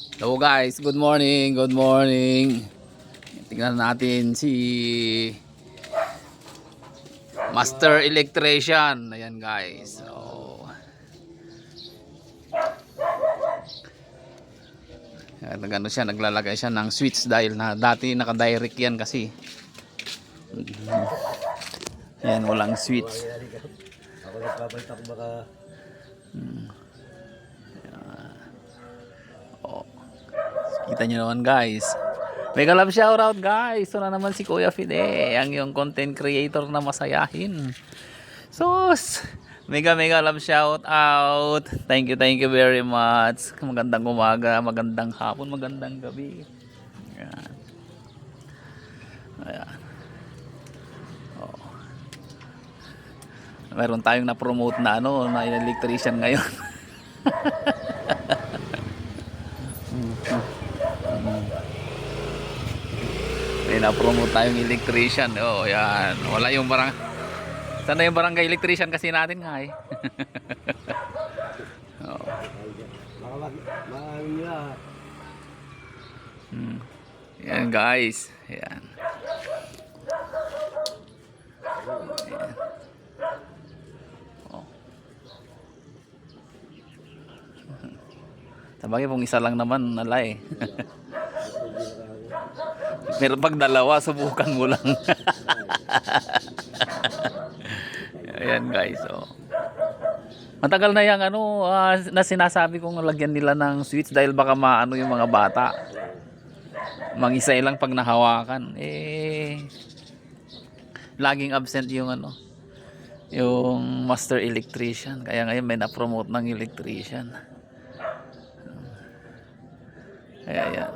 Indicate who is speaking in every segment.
Speaker 1: Hello guys, good morning, good morning. Tingnan natin si Master Electrician. Ayan guys. So, nagano siya, naglalagay siya ng switch dahil na dati naka-direct yan kasi. Ayan, walang switch.
Speaker 2: Ako nagpapalit ako baka
Speaker 1: Kita nyo naman guys. Mega love shoutout guys. Ito na naman si Kuya Fide, ang yung content creator na masayahin. Sus! Mega love shout out. Thank you very much. Magandang umaga, magandang hapon, magandang gabi. Ayan. Ayan. Oh. Meron tayong na-promote na na electrician ngayon. May na-promote tayong electrician. Oh, yan. Wala yung sana yung barangay electrician kasi natin nga eh. Oh.
Speaker 2: mahal nila.
Speaker 1: Yan guys. Yan. Yan. Oh. Sabagay kung isa lang naman nala eh. Pero pag dalawa, subukan mo lang. Ayan guys, oh. Matagal na yung na sinasabi kong lagyan nila ng switch dahil baka maano yung mga bata. Mag-isa lang pag nahawakan. Laging absent yung yung master electrician. Kaya ngayon may na-promote ng electrician. Kaya yan.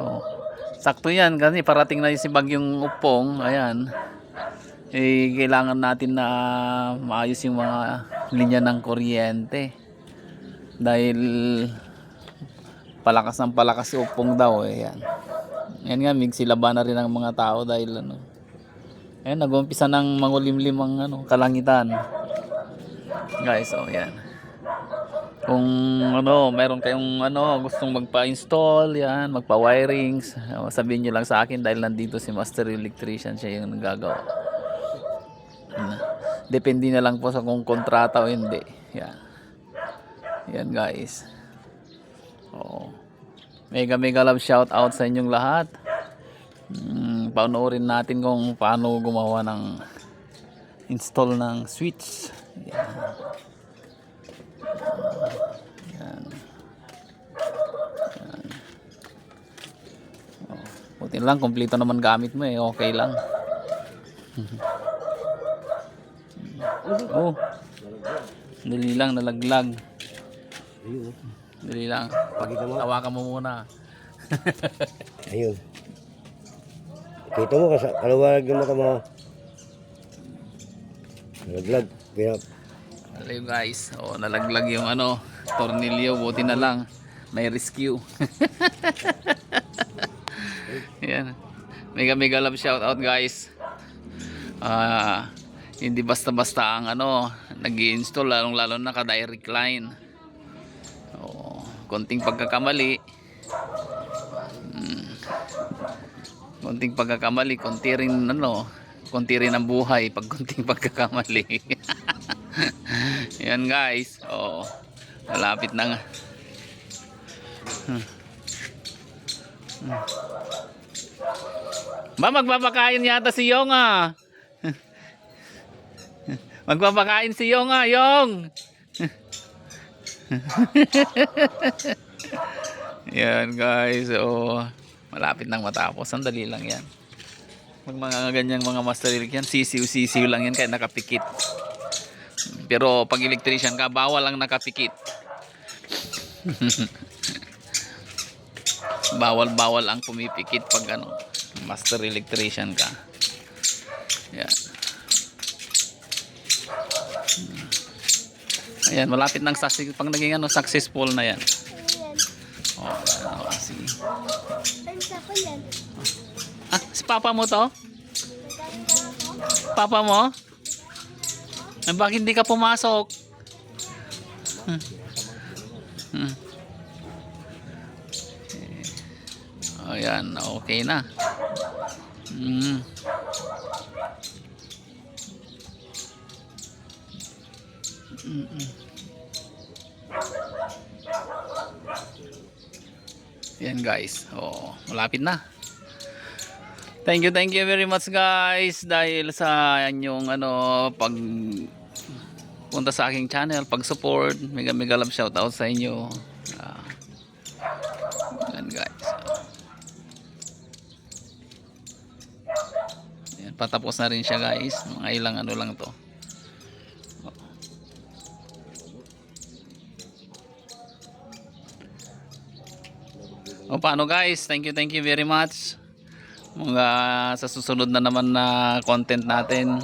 Speaker 1: Oh. Sakto yan kasi parating na yung si Bagyong Upong. Ayan. Kailangan natin na maayos yung mga linya ng kuryente dahil palakas ng palakas si Upong daw yan. Yan nga, migsilaban na rin ang mga tao dahil ayan, nag-umpisa ng mangulimlim ang kalangitan guys. Oh yan, kung meron kayong gustong magpa-install yan, magpa-wirings, sabihin nyo lang sa akin dahil nandito si Master Electrician, siya yung nagagawa. Depende na lang po sa kung kontrata o hindi. Yan. Yan guys. Oo. Mega love shout out sa inyong lahat. Panoorin natin kung paano gumawa ng install ng switch. Yan. Yan. Yan. Buti lang, kompleto naman gamit mo okay lang. Oh. Dali lang, nalaglag.
Speaker 2: Ayun.
Speaker 1: Dali lang.
Speaker 2: Pakita mo.
Speaker 1: Hawakan mo muna.
Speaker 2: Ayun. Kita mo kasi kalawalag yung mata mo. Nalaglag.
Speaker 1: Hello guys. Oh, nalaglag yung tornilyo. Buti na lang. May rescue. Yan. Mega love shout out guys. Hindi basta-basta ang nag-i-install, lalo na ka-direct line. Konting pagkakamali. Konting pagkakamali, konti rin ang buhay pag konting pagkakamali. Yan guys. Malapit na nga. Magpapakain yata si Yong Magpapakain si Yong Yong. Yan guys. Malapit nang matapos. Sandali lang yan. Mga ganyang mga master yan, sisiw lang yan kaya nakapikit. Pero pag electrician ka, bawal lang nakapikit. bawal ang pumipikit pag master electrician ka. Yan. Ayan, malapit nang pag naging successful na yan. Sige. Si papa mo to? Papa mo? Bakit hindi ka pumasok? Yan, okay na. Mm. Yan guys. Oh, malapit na. Thank you very much guys dahil sa inyong pag punta sa aking channel, pag-support. Mega love shoutout sa inyo. Ah, yan guys. Yan, patapos na rin siya guys. Mga ilang lang to. O paano guys? Thank you very much. Mga sa susunod na naman na content natin.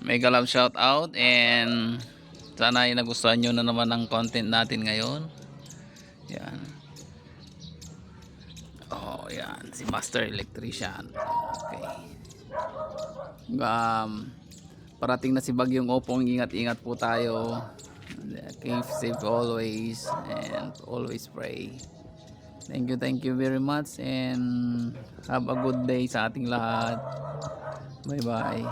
Speaker 1: Mega love shout out and sana ay nagustuhan nyo na naman ang content natin ngayon. Yan. Oh, yan si Master Electrician. Okay. Parating na si Bagyong Opong. Ingat po tayo. Keep safe always and always pray. Thank you very much and have a good day sa ating lahat. Bye bye.